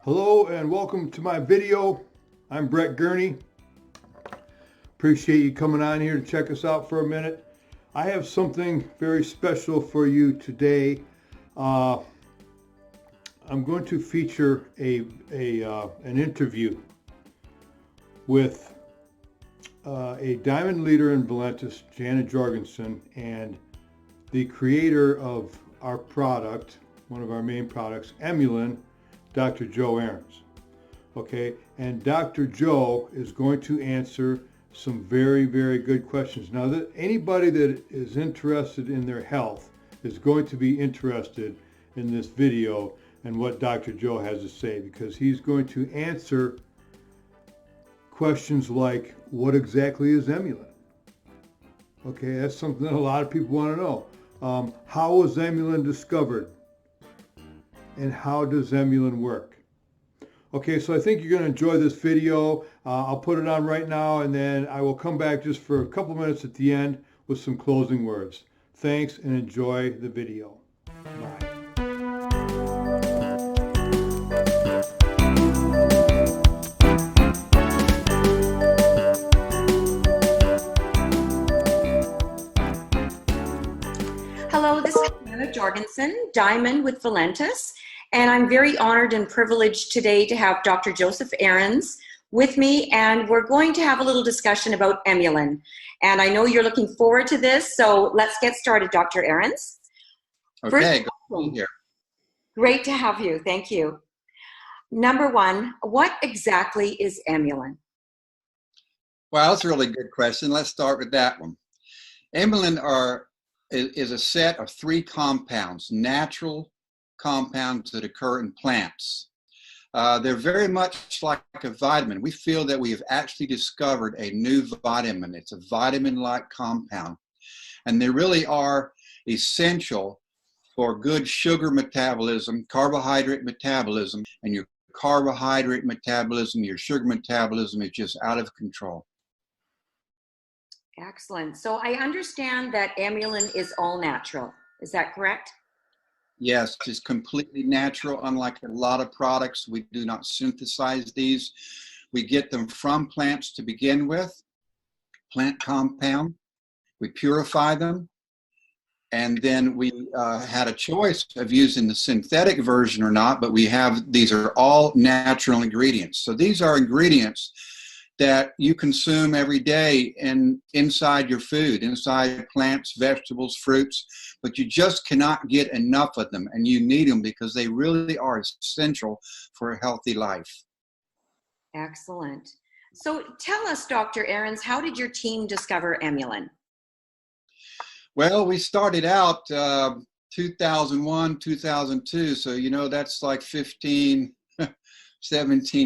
Hello and welcome to my video. I'm Brett Gurney. Appreciate you coming on here to check us out for a minute. I have something very special for you today. I'm going to feature an interview with a diamond leader in Valentus, Jana Jorgenson, and the creator of our product, one of our main products, Emulin, Dr. Joe Ahrens. Okay, and Dr. Joe is going to answer some very, very good questions. Now, that anybody that is interested in their health is going to be interested in this video and what Dr. Joe has to say, because he's going to answer questions like, what exactly is Emulin? Okay, that's something that a lot of people want to know. How was Emulin discovered? And how does Emulin work? Okay, so I think you're going to enjoy this video. I'll put it on right now, and then I will come back just for a couple minutes at the end with some closing words. Thanks, and enjoy the video. Bye. Hello, this is Jana Jorgenson, Diamond with Valentus, and I'm very honored and privileged today to have Dr. Joseph Ahrens with me, and we're going to have a little discussion about Emulin. And I know you're looking forward to this, so let's get started, Dr. Ahrens. Okay, good to be here. Great to have you, thank you. Number one, what exactly is Emulin? Well, that's a really good question. Let's start with that one. Emulin is a set of three compounds, natural compounds that occur in plants. They're very much like a vitamin. We feel that we have actually discovered a new vitamin. It's a vitamin-like compound. And they really are essential for good sugar metabolism, carbohydrate metabolism, and your carbohydrate metabolism, your sugar metabolism is just out of control. Excellent. So I understand that Emulin is all natural. Is that correct? Yes, it's completely natural. Unlike a lot of products, we do not synthesize these. We get them from plants to begin with, plant compound. We purify them. And then we had a choice of using the synthetic version or not, but these are all natural ingredients. So these are ingredients that you consume every day inside your food, inside plants, vegetables, fruits, but you just cannot get enough of them, and you need them because they really are essential for a healthy life. Excellent. So tell us, Dr. Ahrens, how did your team discover Emulin? Well, we started out 2001, 2002, so that's like 17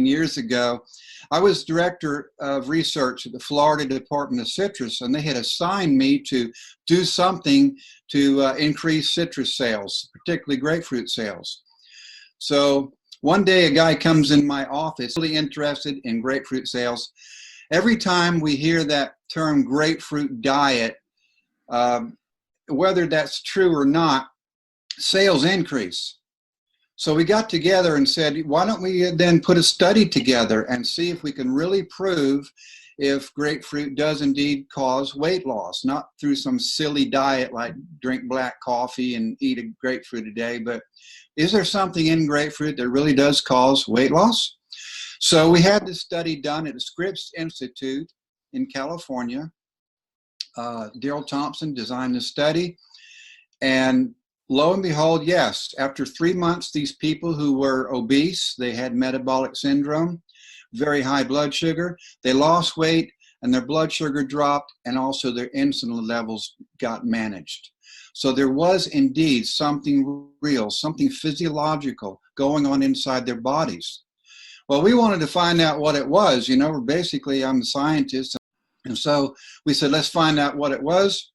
years ago. I was director of research at the Florida Department of Citrus, and they had assigned me to do something to increase citrus sales, particularly grapefruit sales. So one day a guy comes in my office really interested in grapefruit sales. Every time we hear that term grapefruit diet, whether that's true or not, sales increase. So we got together and said, why don't we then put a study together and see if we can really prove if grapefruit does indeed cause weight loss, not through some silly diet like drink black coffee and eat a grapefruit a day, but is there something in grapefruit that really does cause weight loss? So we had this study done at the Scripps Institute in California. Daryl Thompson designed the study, and lo and behold, yes, after 3 months, these people who were obese, they had metabolic syndrome, very high blood sugar, they lost weight and their blood sugar dropped, and also their insulin levels got managed. So there was indeed something real, something physiological going on inside their bodies. Well, we wanted to find out what it was. I'm a scientist. And so we said, let's find out what it was.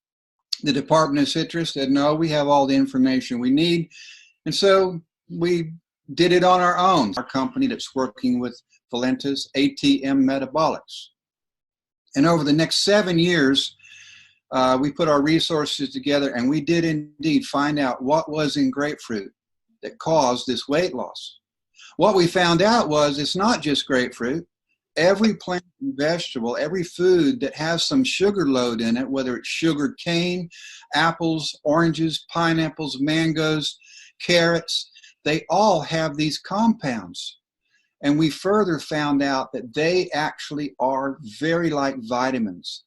The Department of Citrus said, no, we have all the information we need. And so we did it on our own. Our company that's working with Valentus, ATM Metabolics. And over the next 7 years, we put our resources together, and we did indeed find out what was in grapefruit that caused this weight loss. What we found out was it's not just grapefruit. Every plant and vegetable, every food that has some sugar load in it, whether it's sugar cane, apples, oranges, pineapples, mangoes, carrots, they all have these compounds. And we further found out that they actually are very like vitamins.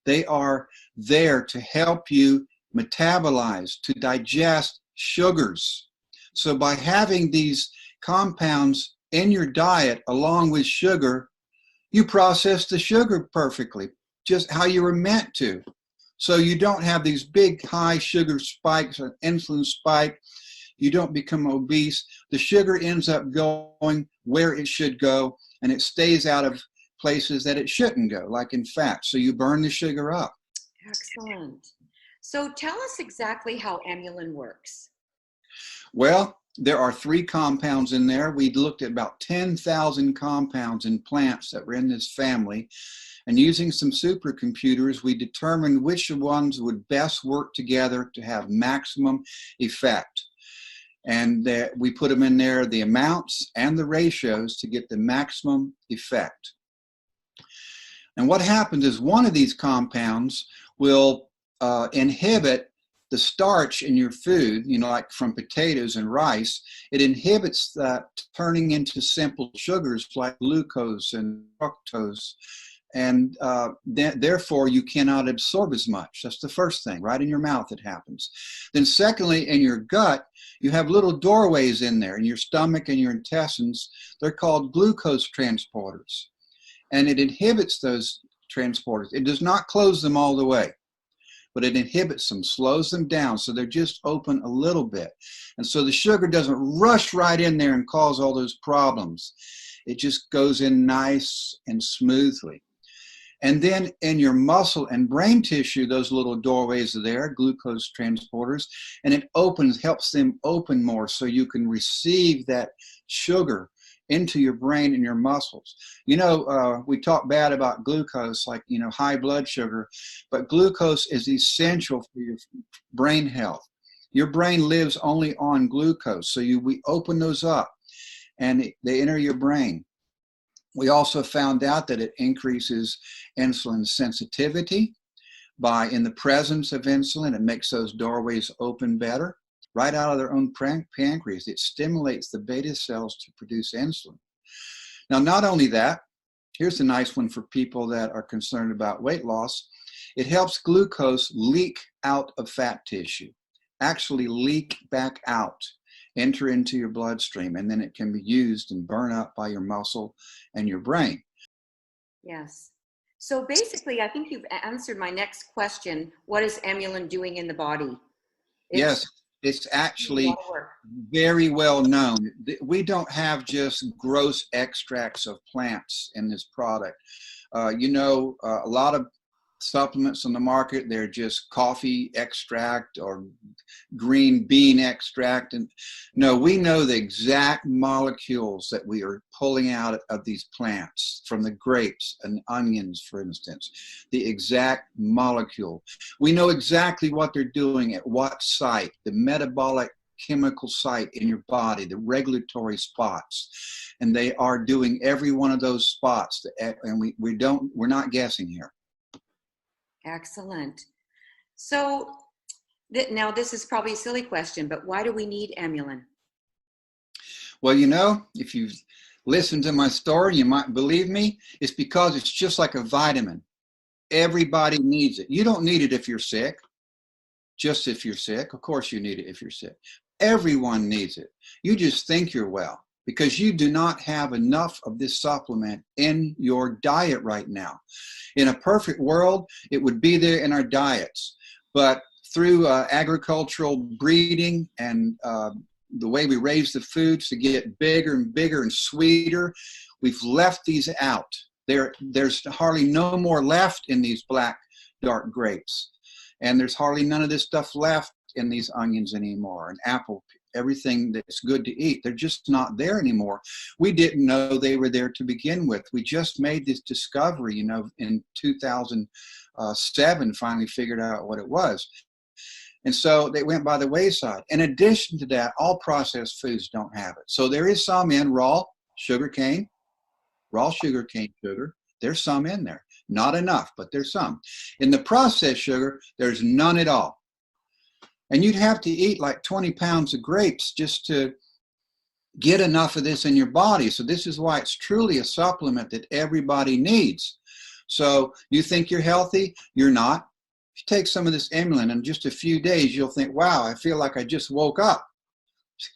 They are there to help you metabolize, to digest sugars. So by having these compounds in your diet along with sugar, you process the sugar perfectly, just how you were meant to. So you don't have these big high sugar spikes or insulin spike. You don't become obese. The sugar ends up going where it should go, and it stays out of places that it shouldn't go, like in fat. So you burn the sugar up. Excellent. So tell us exactly how Emulin works. Well, there are 3 compounds in there. We looked at about 10,000 compounds in plants that were in this family. And using some supercomputers, we determined which ones would best work together to have maximum effect. And we put them in there, the amounts and the ratios, to get the maximum effect. And what happens is one of these compounds will inhibit the starch in your food, you know, like from potatoes and rice. It inhibits that turning into simple sugars like glucose and fructose. And therefore you cannot absorb as much. That's the first thing, right in your mouth it happens. Then secondly, in your gut, you have little doorways in there, in your stomach and your intestines. They're called glucose transporters. And it inhibits those transporters. It does not close them all the way, but it inhibits them, slows them down, so they're just open a little bit. And so the sugar doesn't rush right in there and cause all those problems. It just goes in nice and smoothly. And then in your muscle and brain tissue, those little doorways are there, glucose transporters, and it opens, helps them open more so you can receive that sugar into your brain and your muscles. You know, we talk bad about glucose, like, you know, high blood sugar, but glucose is essential for your brain health. Your brain lives only on glucose, so we open those up and they enter your brain. We also found out that it increases insulin sensitivity by, in the presence of insulin, it makes those doorways open better. Right out of their own pancreas, it stimulates the beta cells to produce insulin. Now, not only that, here's a nice one for people that are concerned about weight loss. It helps glucose leak out of fat tissue, actually leak back out, enter into your bloodstream, and then it can be used and burn up by your muscle and your brain. Yes. So basically, I think you've answered my next question. What is Emulin doing in the body? Yes. It's actually very well known. We don't have just gross extracts of plants in this product. You know, a lot of supplements on the market, they're just coffee extract or green bean extract. And no, we know the exact molecules that we are pulling out of these plants, from the grapes and onions, for instance, the exact molecule. We know exactly what they're doing at what site, the metabolic chemical site in your body, the regulatory spots. And they are doing every one of those spots. And we're not guessing here. Excellent. So now this is probably a silly question, but why do we need Emulin? Well, you know, if you've listened to my story, you might believe me. It's because it's just like a vitamin. Everybody needs it. You don't need it if you're sick. Just if you're sick. Of course you need it if you're sick. Everyone needs it. You just think you're well because you do not have enough of this supplement in your diet right now. In a perfect world, it would be there in our diets. But through agricultural breeding and the way we raise the foods to get bigger and bigger and sweeter, we've left these out. There's hardly no more left in these black, dark grapes. And there's hardly none of this stuff left in these onions anymore, and apple, everything that's good to eat. They're just not there anymore. We didn't know they were there to begin with. We just made this discovery, you know, in 2007, finally figured out what it was. And so they went by the wayside. In addition to that, all processed foods don't have it. So there is some in raw sugar cane sugar. There's some in there. Not enough, but there's some. In the processed sugar, there's none at all. And you'd have to eat like 20 pounds of grapes just to get enough of this in your body. So this is why it's truly a supplement that everybody needs. So you think you're healthy? You're not. If you take some of this Emulin in just a few days, you'll think, wow, I feel like I just woke up.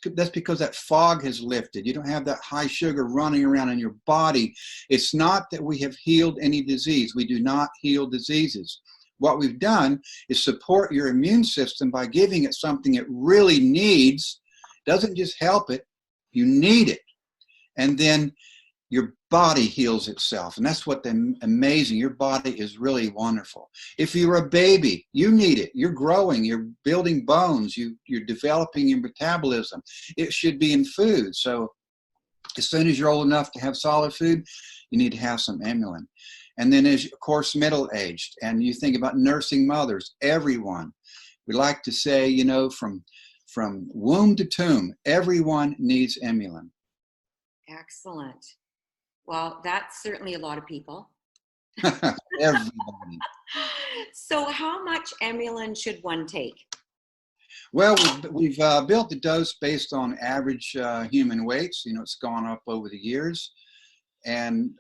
That's because that fog has lifted. You don't have that high sugar running around in your body. It's not that we have healed any disease. We do not heal diseases. What we've done is support your immune system by giving it something it really needs. Doesn't just help it, you need it. And then your body heals itself. And that's what's amazing. Your body is really wonderful. If you're a baby, you need it. You're growing, you're building bones, you're developing your metabolism. It should be in food. So as soon as you're old enough to have solid food, you need to have some Emulin. And then as, of course, middle-aged, and you think about nursing mothers, everyone. We like to say, you know, from womb to tomb, everyone needs Emulin. Excellent. Well, that's certainly a lot of people. Everybody. So how much Emulin should one take? Well, we've built the dose based on average human weights. You know, it's gone up over the years. And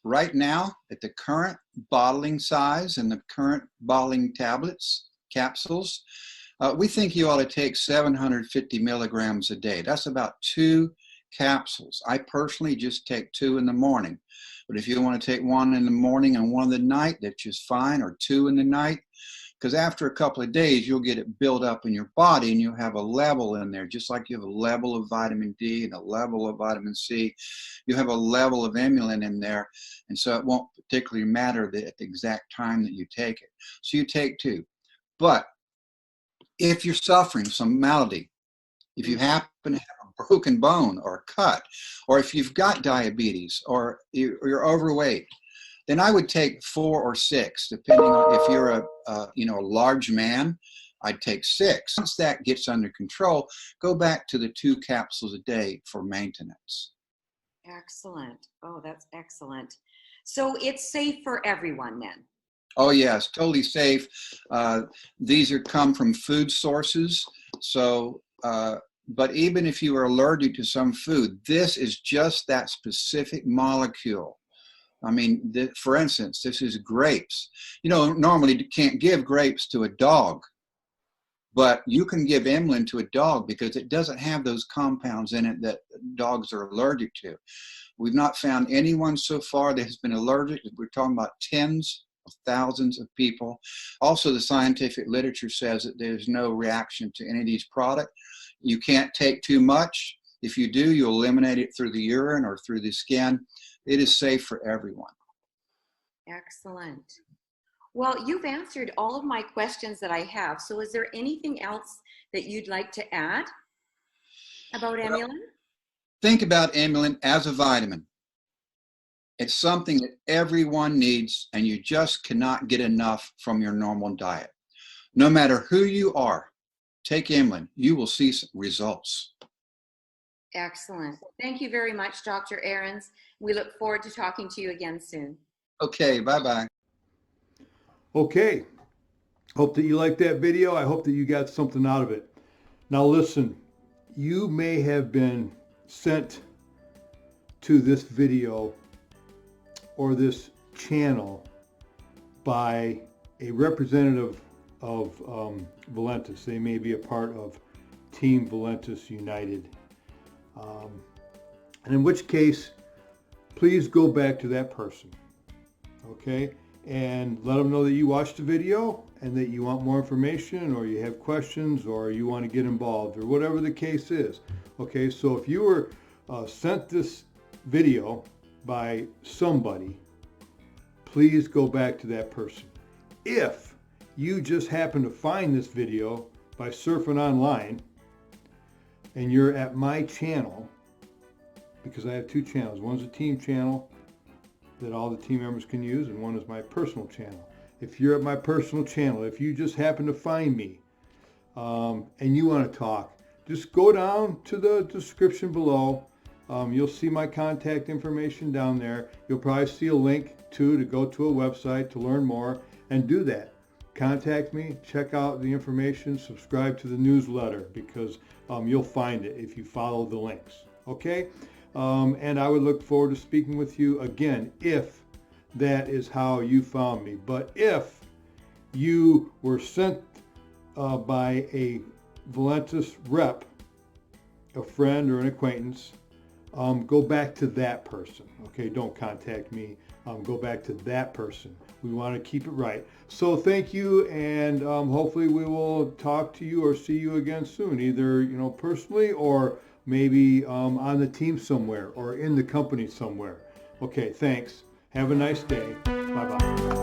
right now, at the current bottling size and the current bottling tablets, capsules, we think you ought to take 750 milligrams a day. That's about 2 capsules. I personally just take 2 in the morning. But if you want to take 1 in the morning and 1 in the night, that's just fine, or 2 in the night. Because after a couple of days, you'll get it built up in your body and you'll have a level in there, just like you have a level of vitamin D and a level of vitamin C. You have a level of Emulin in there. And so it won't particularly matter at the exact time that you take it. So you take 2. But if you're suffering some malady, if you happen to have a broken bone or a cut, or if you've got diabetes or you're overweight, then I would take 4 or 6, depending on if you're a large man. I'd take 6. Once that gets under control, go back to the 2 capsules a day for maintenance. Excellent. Oh, that's excellent. So it's safe for everyone then? Oh yes, totally safe. These come from food sources. So, but even if you are allergic to some food, this is just that specific molecule. I mean, for instance, this is grapes. You know, normally you can't give grapes to a dog, but you can give Emulin to a dog because it doesn't have those compounds in it that dogs are allergic to. We've not found anyone so far that has been allergic. We're talking about tens of thousands of people. Also, the scientific literature says that there's no reaction to any of these products. You can't take too much. If you do, you'll eliminate it through the urine or through the skin. It is safe for everyone. Excellent. Well, you've answered all of my questions that I have. So is there anything else that you'd like to add about Emulin? Think about Emulin as a vitamin. It's something that everyone needs, and you just cannot get enough from your normal diet. No matter who you are, take Emulin. You will see some results. Excellent. Thank you very much, Dr. Ahrens. We look forward to talking to you again soon. Okay, bye-bye. Okay. Hope that you liked that video. I hope that you got something out of it. Now listen, you may have been sent to this video or this channel by a representative of Valentus. They may be a part of Team Valentus United. And in which case, please go back to that person, okay? And let them know that you watched the video and that you want more information, or you have questions, or you want to get involved, or whatever the case is. Okay, so if you were sent this video by somebody, please go back to that person. If you just happen to find this video by surfing online and you're at my channel, because I have 2 channels. One's a team channel that all the team members can use, and one is my personal channel. If you're at my personal channel, if you just happen to find me and you want to talk, just go down to the description below. You'll see my contact information down there. You'll probably see a link to go to a website to learn more, and do that. Contact me, check out the information, subscribe to the newsletter, because you'll find it if you follow the links. Okay? And I would look forward to speaking with you again if that is how you found me. But if you were sent by a Valentus rep, a friend or an acquaintance, go back to that person. Okay, don't contact me. Go back to that person. We want to keep it right. So thank you, and hopefully we will talk to you or see you again soon, either personally or maybe on the team somewhere or in the company somewhere. Okay, thanks. Have a nice day. Bye-bye.